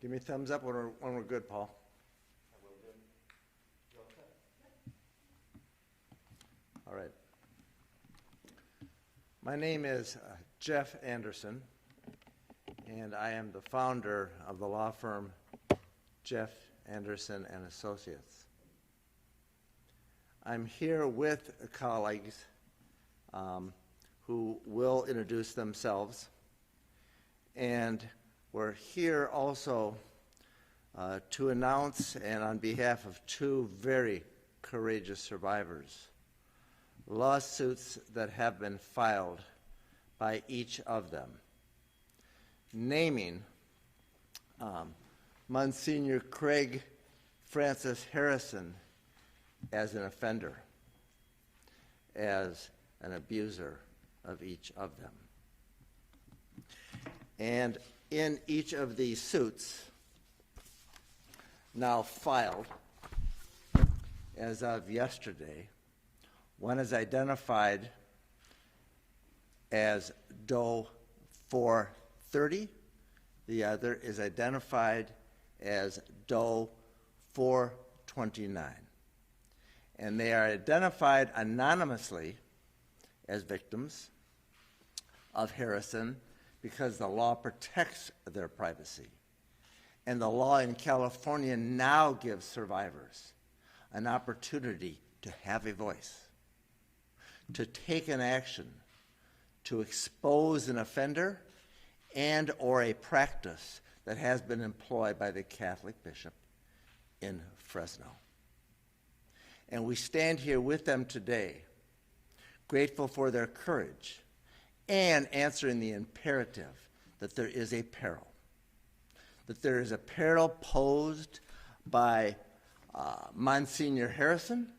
Give me a thumbs up when we're good, Paul. All right. My name is Jeff Anderson, and I am the founder of the law firm Jeff Anderson and Associates. I'm here with colleagues who will introduce themselves, and we're here also to announce, and on behalf of two very courageous survivors, lawsuits that have been filed by each of them, naming Monsignor Craig Francis Harrison as an offender, as an abuser of each of them. And in each of these suits, now filed as of yesterday, one is identified as Doe 430, the other is identified as Doe 429. And they are identified anonymously as victims of Harrison because the law protects their privacy. And the law in California now gives survivors an opportunity to have a voice, to take an action, to expose an offender and or a practice that has been employed by the Catholic bishop in Fresno. And we stand here with them today, grateful for their courage and answering the imperative that there is a peril. That there is a peril posed by Monsignor Harrison,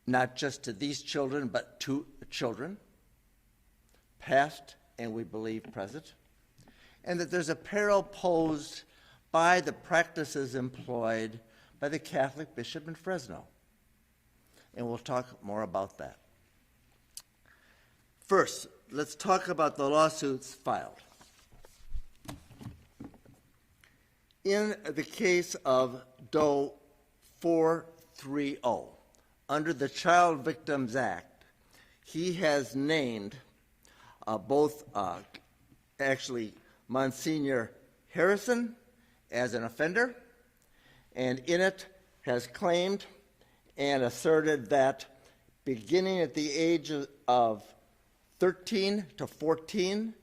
not just to these children, but to children, past and we believe present, and that there's a peril posed by the practices employed by the Catholic bishop in Fresno. And we'll talk more about that. First, let's talk about the lawsuits filed. In the case of Doe 430, under the Child Victims Act, he has named actually Monsignor Harrison as an offender, and in it has claimed and asserted that beginning at the age of 13 to 14,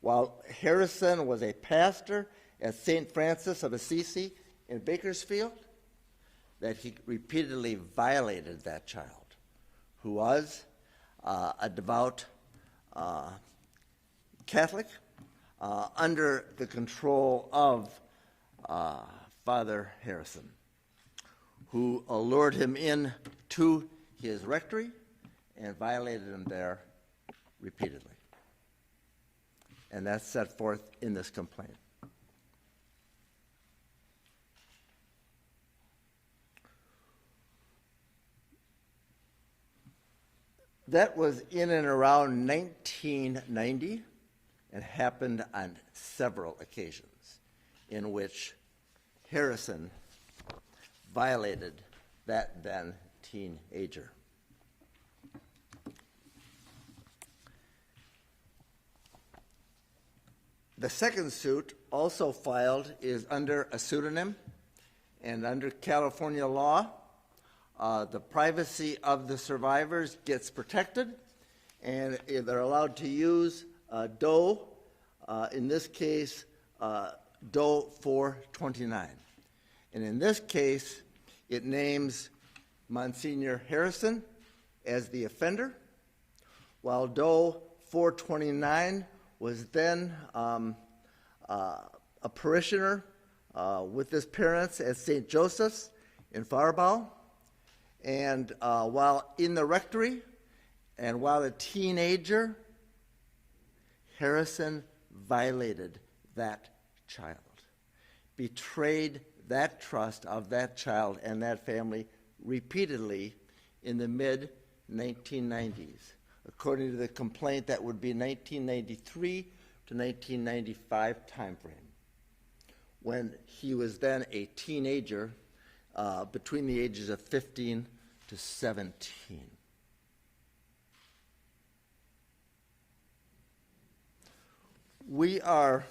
while Harrison was a pastor at St. Francis of Assisi in Bakersfield, that he repeatedly violated that child, who was a devout Catholic under the control of Father Harrison, who allured him in to his rectory and violated him there repeatedly. And that's set forth in this complaint. That was in and around 1990 and happened on several occasions in which Harrison violated that then teenager. The second suit, also filed, is under a pseudonym, and under California law, the privacy of the survivors gets protected, and they're allowed to use Doe, in this case, Doe 429. And in this case, it names Monsignor Harrison as the offender, while Doe 429 was then a parishioner with his parents at St. Joseph's in Faribault. And while in the rectory and while a teenager, Harrison violated that child, betrayed that trust of that child and that family repeatedly in the mid-1990s. According to the complaint, that would be 1993 to 1995 timeframe. when he was then a teenager, between the ages of 15 to 17. We are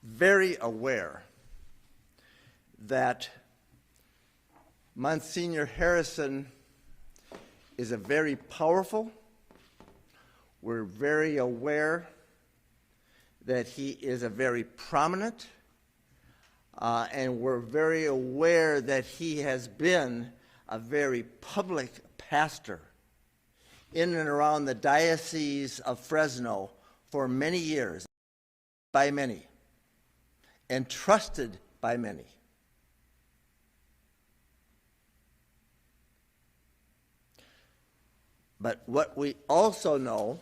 very aware that Monsignor Harrison is a very powerful. We're very aware that he is a very prominent, and we're very aware that he has been a very public pastor in and around the Diocese of Fresno for many years, by many, and trusted by many. But what we also know,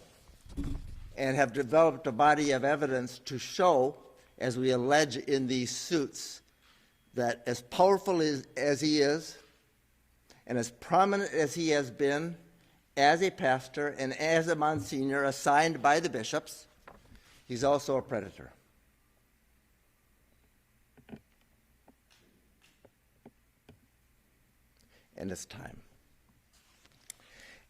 and have developed a body of evidence to show, as we allege in these suits, that as powerful as he is, and as prominent as he has been as a pastor and as a Monsignor assigned by the bishops, he's also a predator. And it's time.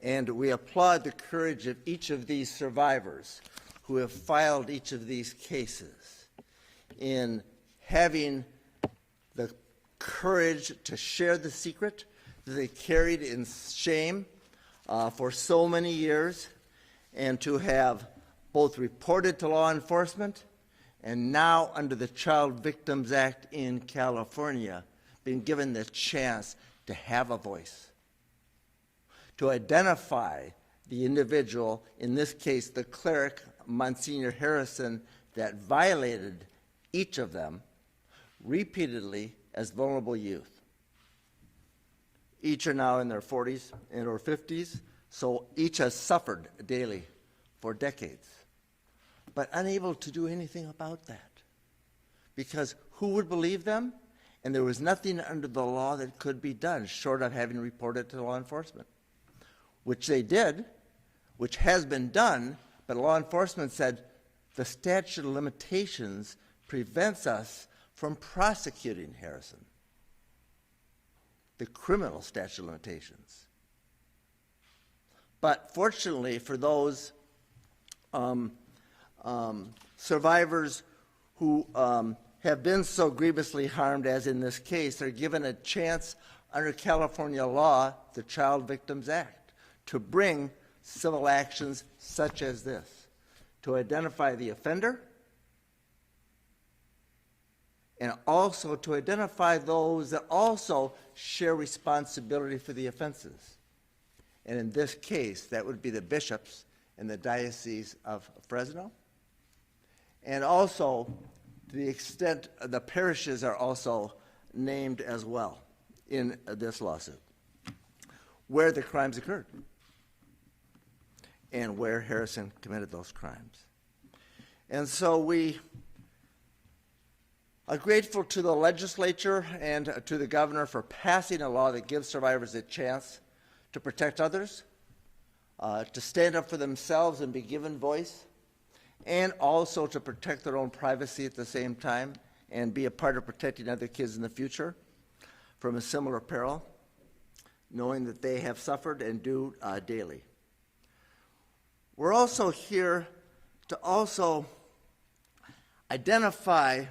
And we applaud the courage of each of these survivors who have filed each of these cases in having the courage to share the secret that they carried in shame for so many years, and to have both reported to law enforcement and now under the Child Victims Act in California been given the chance to have a voice, to identify the individual, in this case the cleric, Monsignor Harrison, that violated each of them repeatedly as vulnerable youth. Each are now in their 40s and or 50s, so each has suffered daily for decades, but unable to do anything about that. Because who would believe them? And there was nothing under the law that could be done short of having reported to law enforcement, which they did, which has been done, but law enforcement said the statute of limitations prevents us from prosecuting Harrison, the criminal statute of limitations. But fortunately for those survivors who have been so grievously harmed, as in this case, they're given a chance under California law, the Child Victims Act, to bring civil actions such as this, to identify the offender, and also to identify those that also share responsibility for the offenses. And in this case, that would be the bishops in the Diocese of Fresno. And also, to the extent the parishes are also named as well in this lawsuit, where the crimes occurred and where Harrison committed those crimes. And so we are grateful to the legislature and to the governor for passing a law that gives survivors a chance to protect others, to stand up for themselves and be given voice, and also to protect their own privacy at the same time and be a part of protecting other kids in the future from a similar peril, knowing that they have suffered and do daily. We're also here to also identify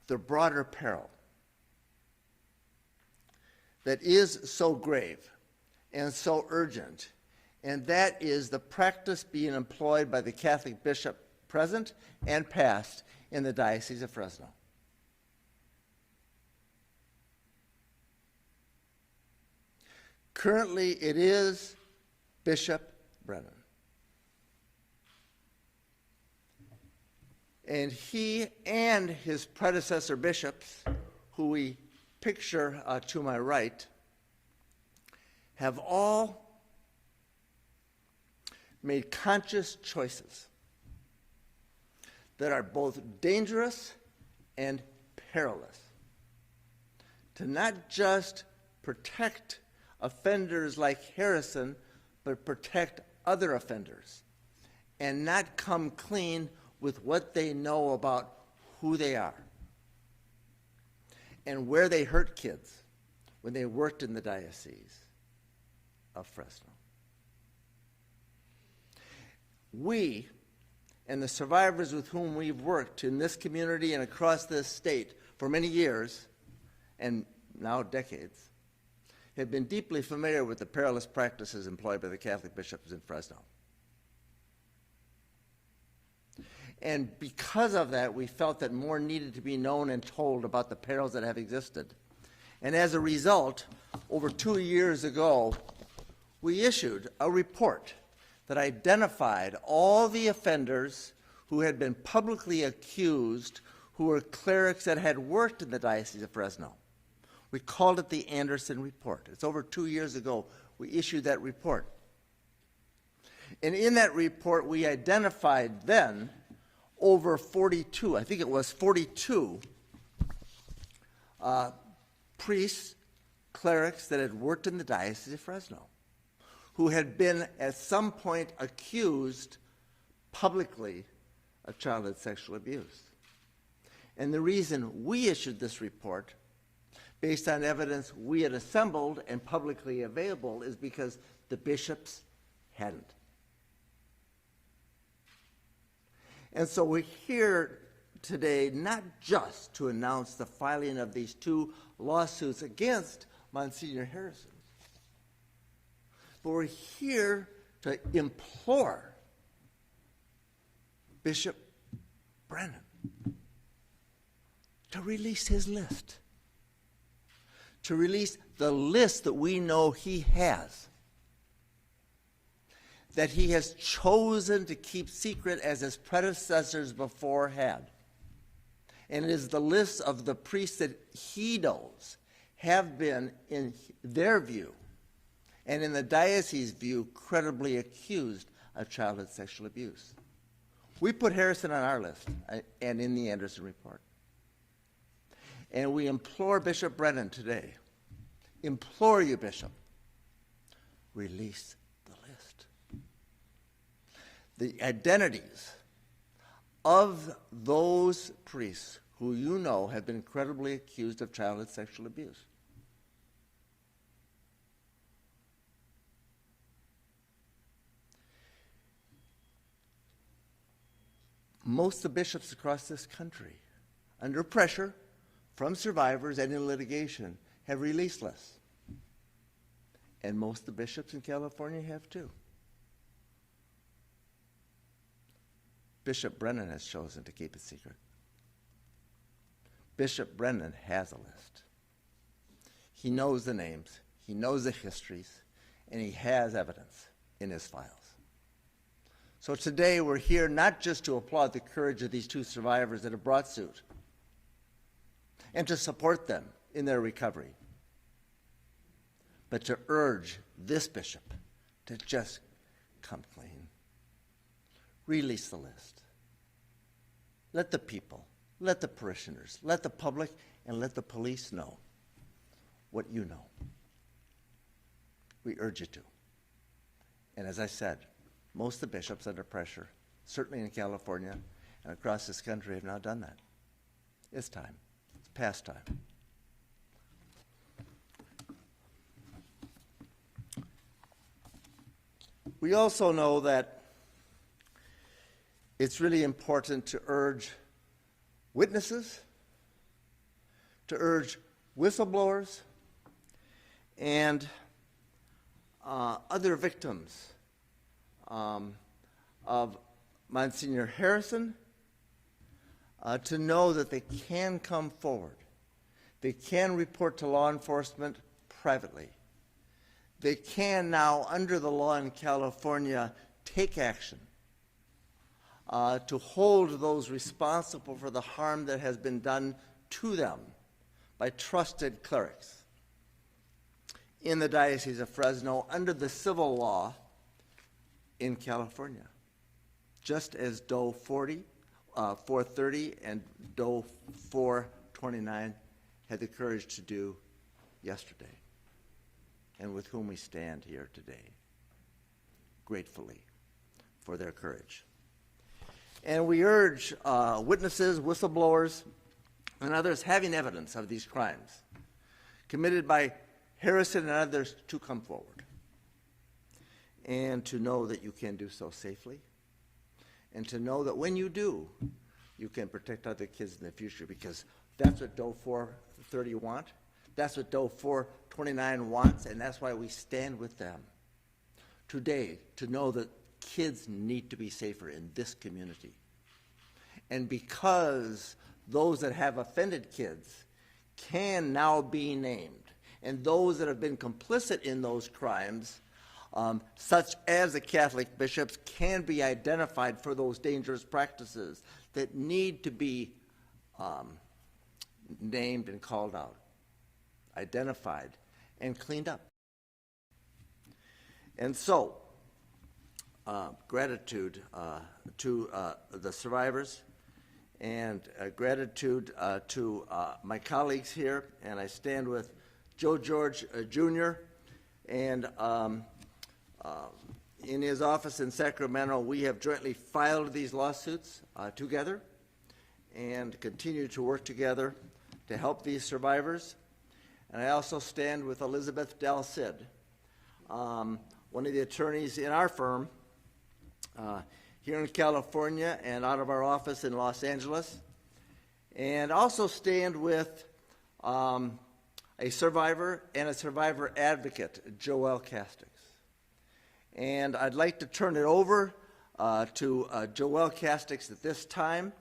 the broader peril that is so grave and so urgent, and that is the practice being employed by the Catholic bishop present and past in the Diocese of Fresno. Currently, it is Bishop Brennan. And he and his predecessor bishops, who we picture to my right, have all made conscious choices that are both dangerous and perilous, to not just protect offenders like Harrison, but protect other offenders, and not come clean with what they know about who they are, and where they hurt kids when they worked in the Diocese of Fresno. We and the survivors with whom we've worked in this community and across this state for many years, and now decades, have been deeply familiar with the perilous practices employed by the Catholic bishops in Fresno. And because of that, we felt that more needed to be known and told about the perils that have existed. And as a result, over 2 years ago, we issued a report that identified all the offenders who had been publicly accused, who were clerics that had worked in the Diocese of Fresno. We called it the Anderson Report. It's over 2 years ago we issued that report. And in that report, we identified then over 42, I think it was 42 priests, clerics that had worked in the Diocese of Fresno, who had been at some point accused publicly of childhood sexual abuse. And the reason we issued this report, based on evidence we had assembled and publicly available, is because the bishops hadn't. And so we're here today not just to announce the filing of these 2 lawsuits against Monsignor Harrison, but we're here to implore Bishop Brennan to release his list, to release the list that we know he has, that he has chosen to keep secret as his predecessors before had. And it is the list of the priests that he knows have been, in their view, and in the diocese's view, credibly accused of childhood sexual abuse. We put Harrison on our list and in the Anderson Report. And we implore Bishop Brennan today, implore you, Bishop, release the list. The identities of those priests who you know have been credibly accused of childhood sexual abuse. Most of the bishops across this country, under pressure from survivors and in litigation, have released lists. And most of the bishops in California have too. Bishop Brennan has chosen to keep it secret. Bishop Brennan has a list. He knows the names, he knows the histories, and he has evidence in his files. So today we're here not just to applaud the courage of these 2 survivors that have brought suit and to support them in their recovery, but to urge this bishop to just come clean. Release the list. Let the people, let the parishioners, let the public, and let the police know what you know. We urge you to. And as I said, most of the bishops under pressure, certainly in California and across this country, have now done that. It's time. It's past time. We also know that it's really important to urge witnesses, to urge whistleblowers, and other victims of Monsignor Harrison to know that they can come forward. They can report to law enforcement privately. They can now, under the law in California, take action to hold those responsible for the harm that has been done to them by trusted clerics in the Diocese of Fresno under the civil law in California, just as Doe 430 and Doe 429 had the courage to do yesterday, and with whom we stand here today, gratefully for their courage. And we urge witnesses, whistleblowers, and others having evidence of these crimes committed by Harrison and others to come forward and to know that you can do so safely, and to know that when you do, you can protect other kids in the future, because that's what DOE 430 want. That's what DOE 429 wants, and that's why we stand with them today, to know that kids need to be safer in this community. And because those that have offended kids can now be named, and those that have been complicit in those crimes, such as the Catholic bishops, can be identified for those dangerous practices that need to be named and called out, identified, and cleaned up. And so, gratitude to the survivors, and gratitude to my colleagues here, and I stand with Joe George Jr., and in his office in Sacramento, we have jointly filed these lawsuits together and continue to work together to help these survivors. And I also stand with Elizabeth Dalcid, one of the attorneys in our firm here in California and out of our office in Los Angeles, and also stand with a survivor and a survivor advocate, Joelle Castix. And I'd like to turn it over to Joelle Castix at this time,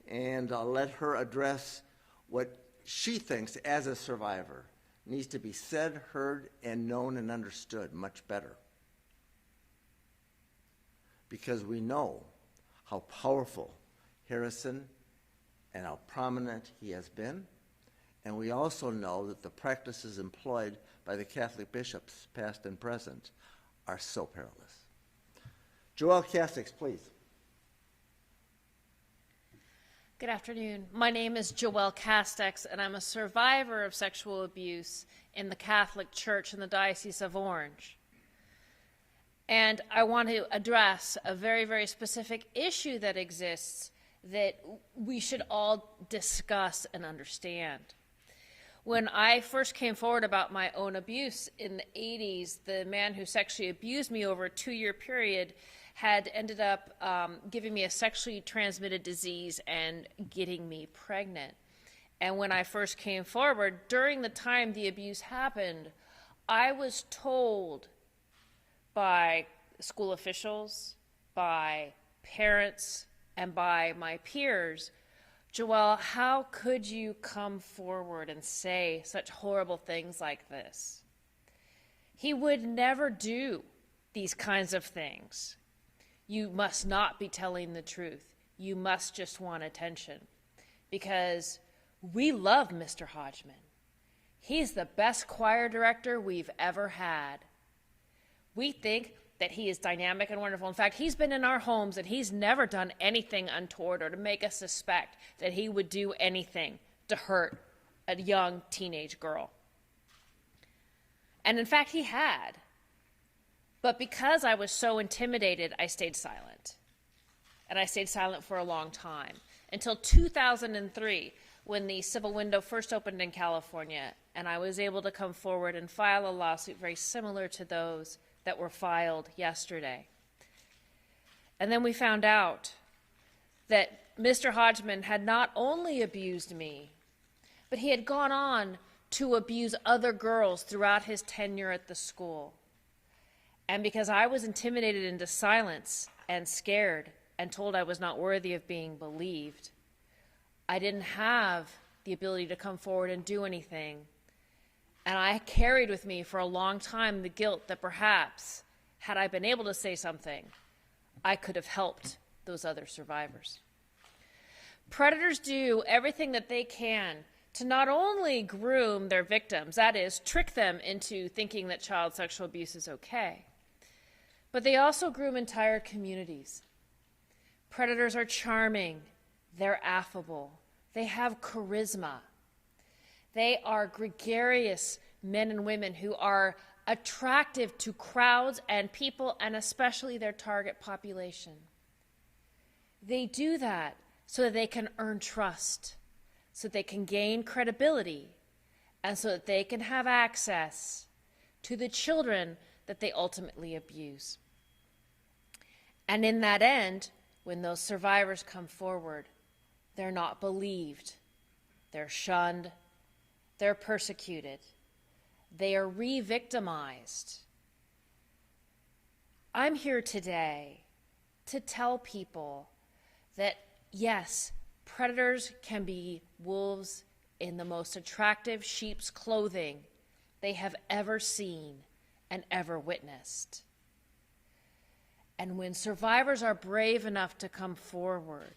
and let her address what she thinks as a survivor needs to be said, heard, and known and understood much better. Because we know how powerful Harrison and how prominent he has been, and we also know that the practices employed by the Catholic bishops, past and present, are so perilous. Joelle Castix, please. Good afternoon. My name is Joelle Castix, and I'm a survivor of sexual abuse in the Catholic Church in the Diocese of Orange. And I want to address a very, very specific issue that exists that we should all discuss and understand. When I first came forward about my own abuse in the 80s, the man who sexually abused me over a 2-year period had ended up giving me a sexually transmitted disease and getting me pregnant. And when I first came forward, during the time the abuse happened, I was told by school officials, by parents, and by my peers, Joelle, how could you come forward and say such horrible things like this? He would never do these kinds of things. You must not be telling the truth. You must just want attention. Because we love Mr. Hodgman. He's the best choir director we've ever had. We think that he is dynamic and wonderful. In fact, he's been in our homes and he's never done anything untoward or to make us suspect that he would do anything to hurt a young teenage girl. And in fact, he had. But because I was so intimidated, I stayed silent. And I stayed silent for a long time, until 2003, when the civil window first opened in California, and I was able to come forward and file a lawsuit very similar to those that were filed yesterday. And then we found out that Mr. Hodgman had not only abused me, but he had gone on to abuse other girls throughout his tenure at the school. And because I was intimidated into silence and scared and told I was not worthy of being believed, I didn't have the ability to come forward and do anything. And I carried with me for a long time the guilt that perhaps, had I been able to say something, I could have helped those other survivors. Predators do everything that they can to not only groom their victims, that is, trick them into thinking that child sexual abuse is okay, but they also groom entire communities. Predators are charming, they're affable, they have charisma. They are gregarious men and women who are attractive to crowds and people, and especially their target population. They do that so that they can earn trust, so they can gain credibility and so that they can have access to the children that they ultimately abuse. And in that end, when those survivors come forward, they're not believed, they're shunned, they're persecuted, they are re-victimized. I'm here today to tell people that, yes, predators can be wolves in the most attractive sheep's clothing they have ever seen and ever witnessed. And when survivors are brave enough to come forward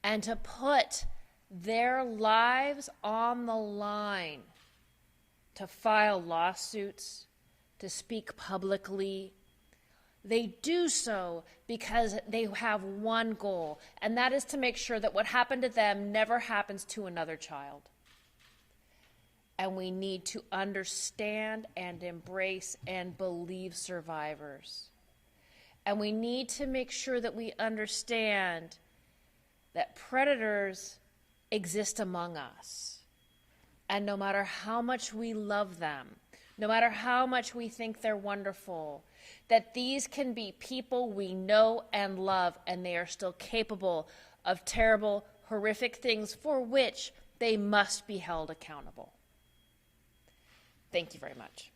and to put their lives on the line, to file lawsuits, to speak publicly, they do so because they have one goal, and that is to make sure that what happened to them never happens to another child. And we need to understand and embrace and believe survivors. And we need to make sure that we understand that predators exist among us. And no matter how much we love them, no matter how much we think they're wonderful, that these can be people we know and love, and they are still capable of terrible, horrific things for which they must be held accountable. Thank you very much.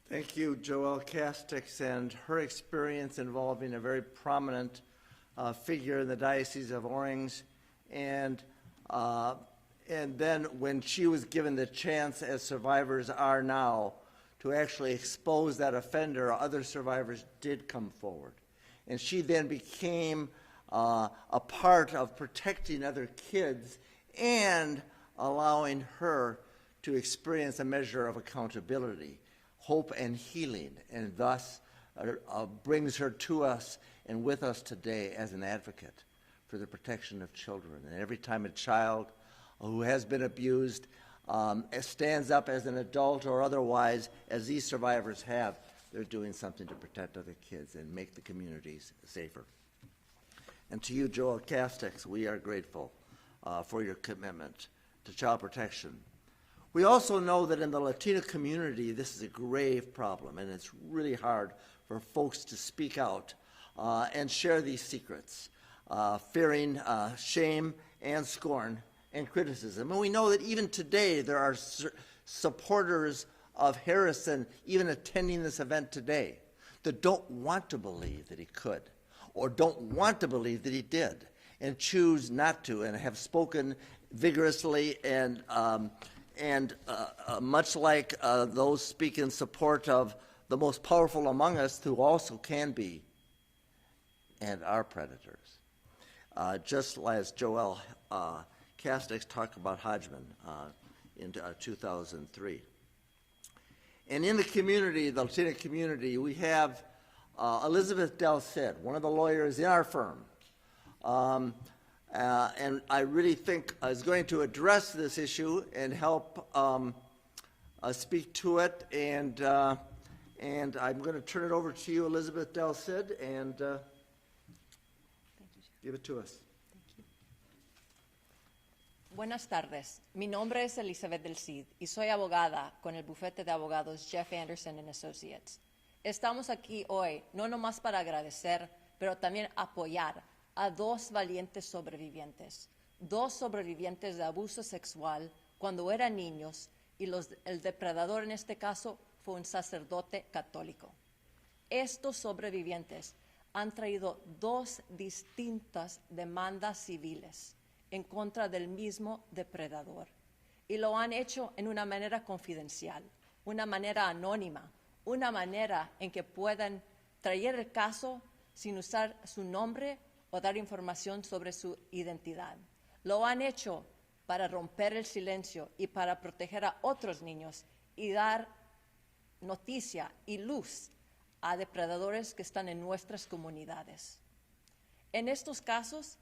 Thank you, Joelle Castex, and her experience involving a very prominent figure in the Diocese of Orange, and then when she was given the chance, as survivors are now, to actually expose that offender, other survivors did come forward. And she then became a part of protecting other kids and allowing her to experience a measure of accountability, hope, and healing, and thus brings her to us and with us today as an advocate for the protection of children. And every time a child who has been abused stands up as an adult or otherwise, as these survivors have, they're doing something to protect other kids and make the communities safer. And to you, Joelle Castex, we are grateful for your commitment to child protection. We also know that in the Latino community, this is a grave problem, and it's really hard for folks to speak out and share these secrets, fearing shame and scorn and criticism. And we know that even today there are supporters of Harrison even attending this event today that don't want to believe that he could, or don't want to believe that he did, and choose not to, and have spoken vigorously and much like those speak in support of the most powerful among us, who also can be and are predators. Just as Joelle Castex talked about Hodgman in 2003. And in the community, the Latino community, we have Elizabeth Del Cid, one of the lawyers in our firm. And I really think is going to address this issue and help speak to it. And I'm going to turn it over to you, Elizabeth Del Cid, and give it to us. Buenas tardes. Mi nombre es Elizabeth Del Cid y soy abogada con el bufete de abogados Jeff Anderson and Associates. Estamos aquí hoy no nomás para agradecer, pero también apoyar a dos valientes sobrevivientes de abuso sexual cuando eran niños, y el depredador en este caso fue un sacerdote católico. Estos sobrevivientes han traído dos distintas demandas civiles en contra del mismo depredador, y lo han hecho en una manera confidencial, una manera anónima, una manera en que puedan traer el caso sin usar su nombre o dar información sobre su identidad. Lo han hecho para romper el silencio y para proteger a otros niños y dar noticia y luz a depredadores que están en nuestras comunidades. En estos casos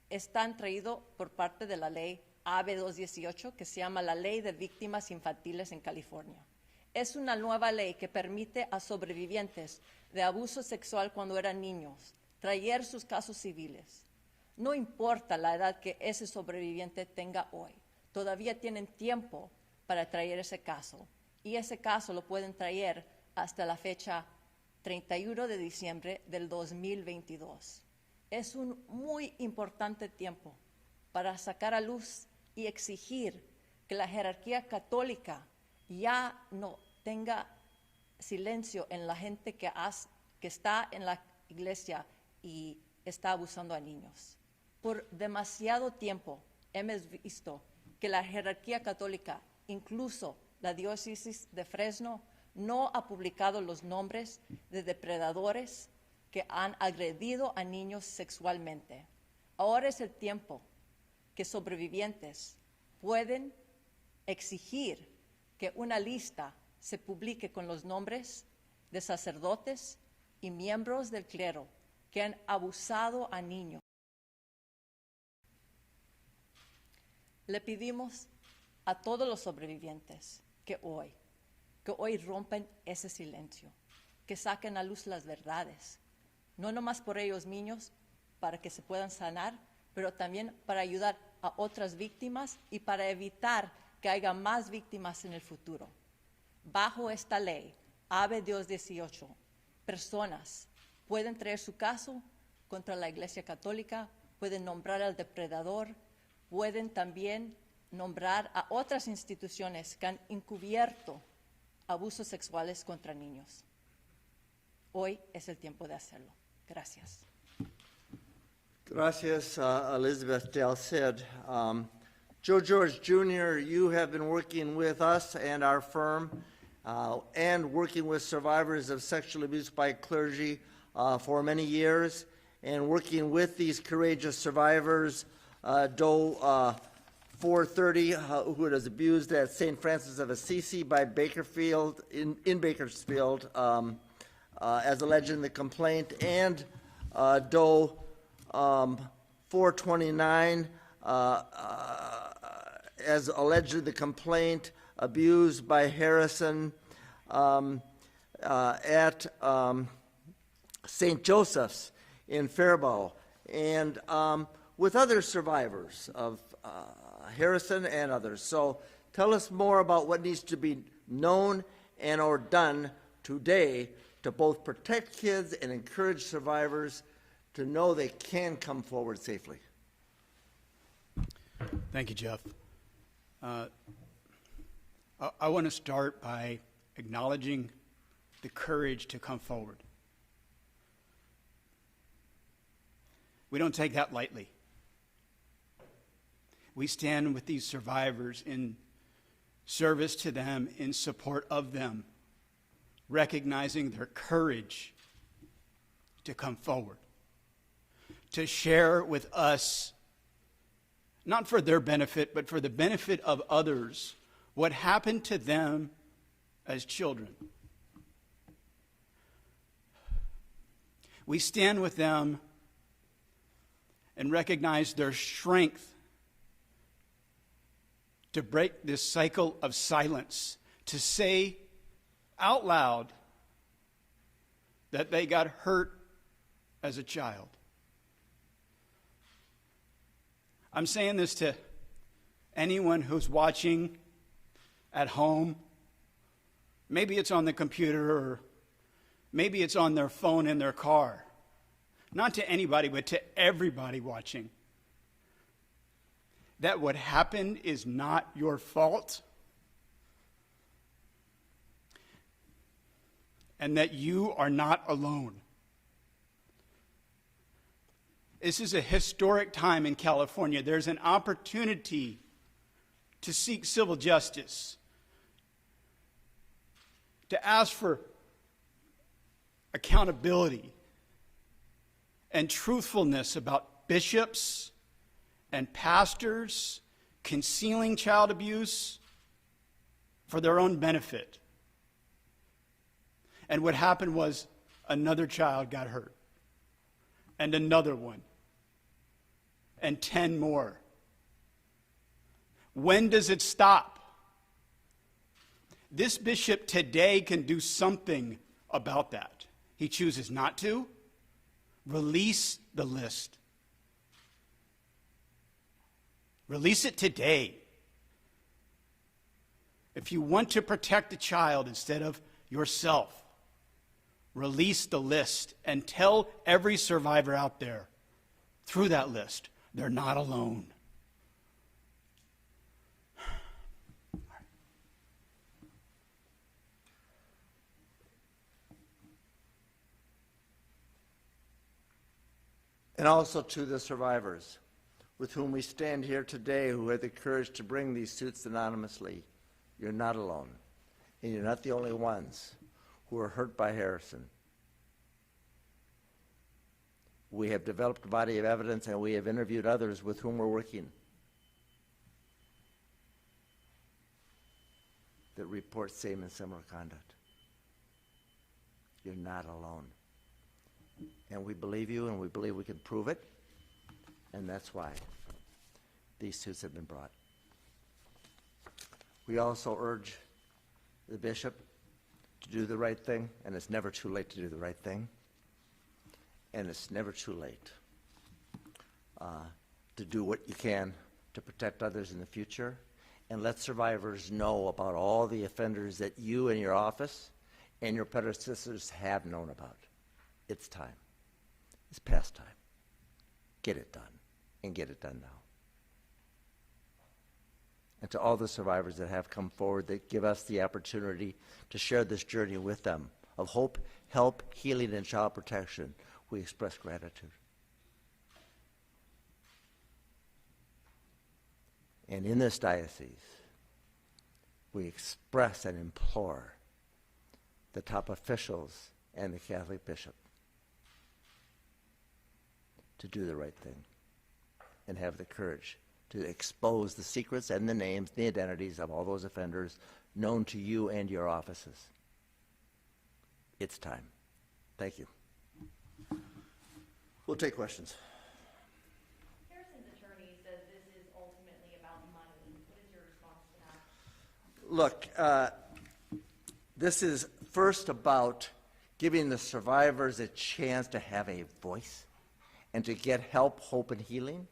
están traídos por parte de la ley AB 218, que se llama la Ley de Víctimas Infantiles en California. Es una nueva ley que permite a sobrevivientes de abuso sexual cuando eran niños traer sus casos civiles. No importa la edad que ese sobreviviente tenga hoy, todavía tienen tiempo para traer ese caso. Y ese caso lo pueden traer hasta la fecha 31 de diciembre del 2022. Es un muy importante tiempo para sacar a luz y exigir que la jerarquía católica ya no tenga silencio en la gente que está en la iglesia y está abusando a niños. Por demasiado tiempo hemos visto que la jerarquía católica, incluso la diócesis de Fresno, no ha publicado los nombres de depredadores que han agredido a niños sexualmente. Ahora es el tiempo que sobrevivientes pueden exigir que una lista se publique con los nombres de sacerdotes y miembros del clero que han abusado a niños. Le pedimos a todos los sobrevivientes que hoy rompen ese silencio, que saquen a luz las verdades, no nomás por ellos niños, para que se puedan sanar, pero también para ayudar a otras víctimas y para evitar que haya más víctimas en el futuro. Bajo esta ley, AB 218, personas pueden traer su caso contra la Iglesia Católica, pueden nombrar al depredador, pueden también nombrar a otras instituciones que han encubierto abusos sexuales contra niños. Hoy es el tiempo de hacerlo. Gracias. Gracias, Elizabeth Del Cid. Joe George Jr., you have been working with us and our firm and working with survivors of sexual abuse by clergy for many years, and working with these courageous survivors. Doe 430, who was abused at St. Francis of Assisi by Bakersfield, in Bakersfield, as alleged in the complaint, and Doe 429, as alleged in the complaint, abused by Harrison at St. Joseph's in Faribault, and with other survivors of Harrison and others. So tell us more about what needs to be known and or done today to both protect kids and encourage survivors to know they can come forward safely. Thank you, Jeff. I want to start by acknowledging the courage to come forward. We don't take that lightly. We stand with these survivors in service to them, in support of them, recognizing their courage to come forward, to share with us, not for their benefit, but for the benefit of others, what happened to them as children. We stand with them and recognize their strength to break this cycle of silence, to say out loud that they got hurt as a child. I'm saying this to anyone who's watching at home. Maybe it's on the computer, or maybe it's on their phone in their car. Not to anybody, but to everybody watching. That what happened is not your fault, and that you are not alone. This is a historic time in California. There's an opportunity to seek civil justice, to ask for accountability and truthfulness about bishops and pastors concealing child abuse for their own benefit. And what happened was another child got hurt, and another one, and 10 more. When does it stop? This bishop today can do something about that. He chooses not to. Release the list. Release it today. If you want to protect a child instead of yourself, release the list and tell every survivor out there through that list they're not alone. And also to the survivors with whom we stand here today who had the courage to bring these suits anonymously. You're not alone. And you're not the only ones who are hurt by Harrison. We have developed a body of evidence and we have interviewed others with whom we're working that report same and similar conduct. You're not alone. And we believe you, and we believe we can prove it, and that's why these suits have been brought. We also urge the bishop to do the right thing, and it's never too late to do the right thing, and it's never too late to do what you can to protect others in the future, and let survivors know about all the offenders that you and your office and your predecessors have known about. It's time. It's past time. Get it done, and get it done now. And to all the survivors that have come forward that give us the opportunity to share this journey with them of hope, help, healing, and child protection, we express gratitude. And in this diocese, we express and implore the top officials and the Catholic bishop to do the right thing and have the courage to expose the secrets and the names, the identities of all those offenders known to you and your offices. It's time. Thank you. We'll take questions. Harrison's attorney says this is ultimately about money. What is your response to that? Look, this is first about giving the survivors a chance to have a voice and to get help, hope, and healing.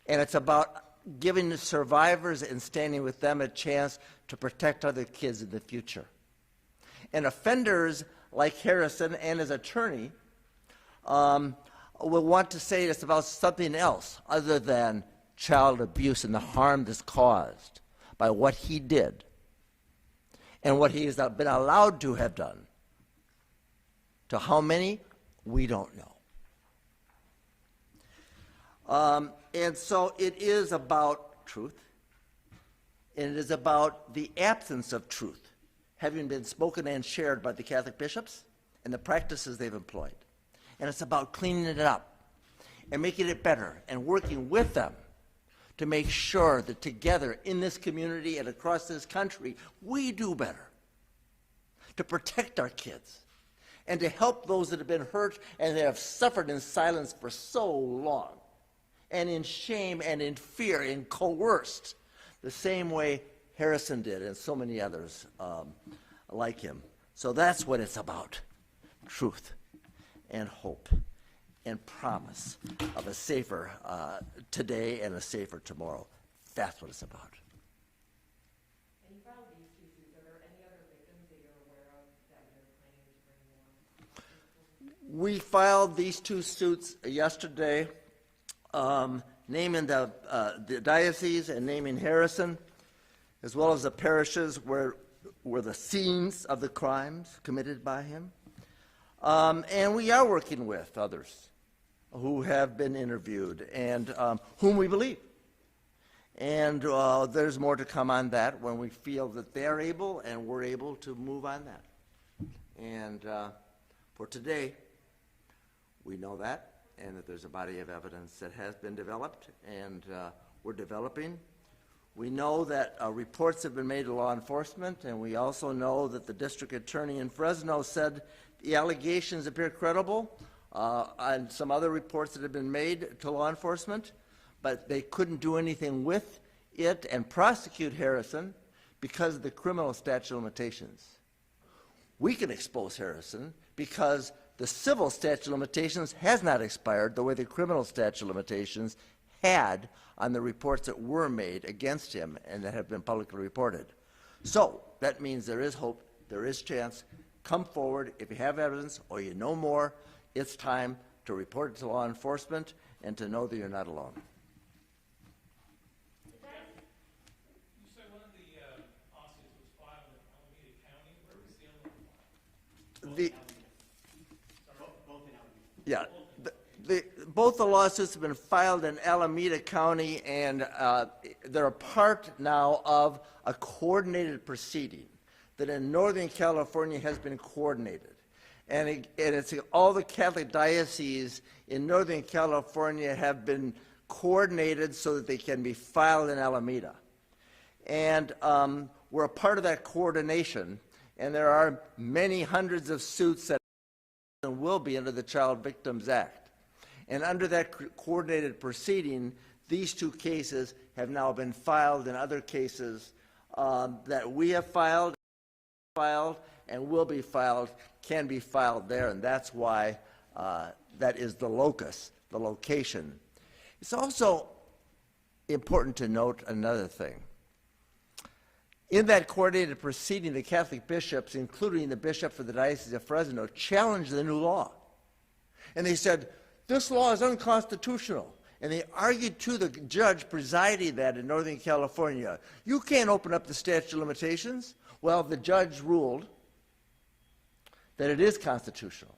And it's about giving the survivors and standing with them a chance to protect other kids in the future. And offenders like Harrison and his attorney will want to say it's about something else other than child abuse and the harm that's caused by what he did and what he has been allowed to have done. To how many, we don't know. And so it is about truth, and it is about the absence of truth having been spoken and shared by the Catholic bishops and the practices they've employed. And it's about cleaning it up and making it better and working with them to make sure that together in this community and across this country, we do better to protect our kids and to help those that have been hurt and that have suffered in silence for so long, and in shame and in fear and coerced, the same way Harrison did and so many others like him. So that's what it's about, truth and hope and promise of a safer today and a safer tomorrow. That's what it's about. And you filed these two suits. Are there any other victims that you're aware of that you're planning to bring on? We filed these two suits yesterday, naming the diocese and naming Harrison, as well as the parishes where were the scenes of the crimes committed by him. And we are working with others who have been interviewed and whom we believe. And there's more to come on that when we feel that they're able and we're able to move on that. And for today, we know that, and that there's a body of evidence that has been developed and we're developing. We know that reports have been made to law enforcement, and we also know that the district attorney in Fresno said the allegations appear credible on some other reports that have been made to law enforcement, but they couldn't do anything with it and prosecute Harrison because of the criminal statute of limitations. We can expose Harrison because the civil statute of limitations has not expired the way the criminal statute of limitations had on the reports that were made against him and that have been publicly reported. So that means there is hope, there is chance. Come forward if you have evidence or you know more. It's time to report it to law enforcement and to know that you're not alone. You said one of the lawsuits was filed in Alameda County. Where was the other one filed? Yeah, both the lawsuits have been filed in Alameda County, and they're a part now of a coordinated proceeding that in Northern California has been coordinated. And it's all the Catholic dioceses in Northern California have been coordinated so that they can be filed in Alameda. And we're a part of that coordination, and there are many hundreds of suits that will be under the Child Victims Act. And under that coordinated proceeding, these two cases have now been filed, and other cases that we have filed and will be filed can be filed there, and that's why that is the locus, the location. It's also important to note another thing. In that coordinated proceeding, the Catholic bishops, including the bishop for the Diocese of Fresno, challenged the new law. And they said, this law is unconstitutional. And they argued to the judge presiding that in Northern California, you can't open up the statute of limitations. Well, the judge ruled that it is constitutional.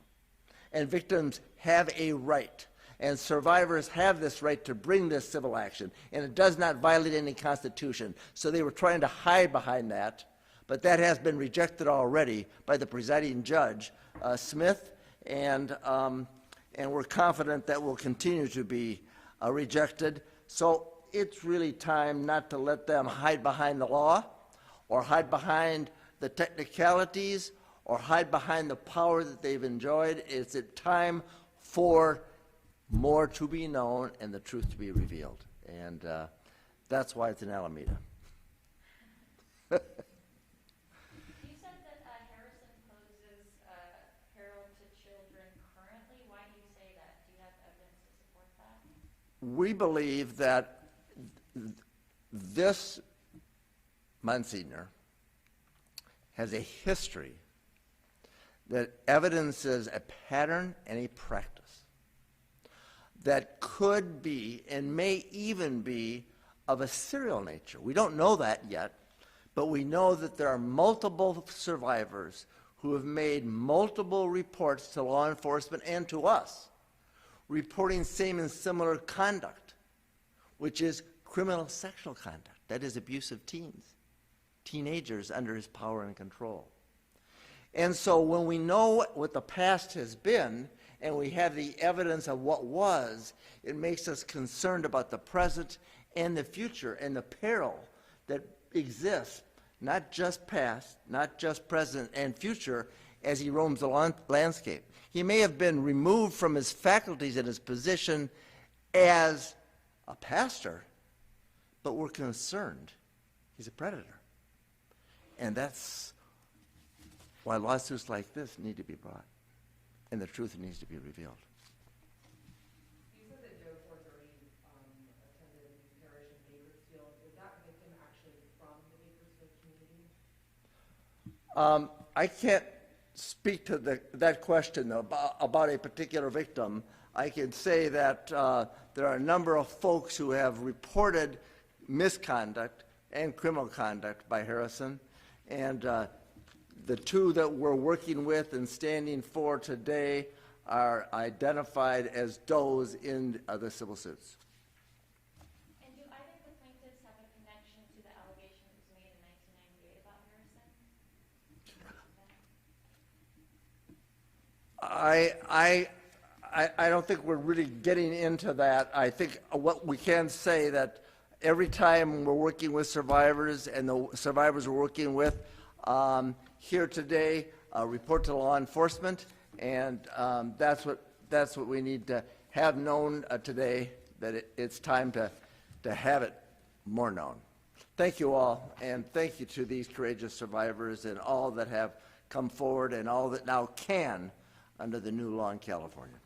And victims have a right. And survivors have this right to bring this civil action, and it does not violate any constitution. So they were trying to hide behind that, but that has been rejected already by the presiding judge, Smith, and we're confident that will continue to be rejected. So it's really time not to let them hide behind the law, or hide behind the technicalities, or hide behind the power that they've enjoyed. It's a time for more to be known and the truth to be revealed. And that's why it's in Alameda. You said that Harrison poses peril to children currently. Why do you say that? Do you have evidence to support that? We believe that this Monsignor has a history that evidences a pattern and a practice that could be and may even be of a serial nature. We don't know that yet, but we know that there are multiple survivors who have made multiple reports to law enforcement and to us, reporting same and similar conduct, which is criminal sexual conduct, that is abuse of teens, teenagers under his power and control. And so when we know what the past has been, and we have the evidence of what was, it makes us concerned about the present and the future and the peril that exists, not just past, not just present and future, as he roams the landscape. He may have been removed from his faculties and his position as a pastor, but we're concerned he's a predator. And that's why lawsuits like this need to be brought, and the truth needs to be revealed. You said that Joe 430 attended a youth parish in Bakersfield. Is that victim actually from the Bakersfield community? I can't speak to that question though, about a particular victim. I can say that there are a number of folks who have reported misconduct and criminal conduct by Harrison, and the two that we're working with and standing for today are identified as does in the civil suits. And do either of the plaintiffs have a connection to the allegation that was made in 1998 about Harrison? I don't think we're really getting into that. I think what we can say that every time we're working with survivors and the survivors we're working with here today, report to law enforcement, and that's what we need to have known today, that it's time to have it more known. Thank you all, and thank you to these courageous survivors and all that have come forward and all that now can under the new law in California.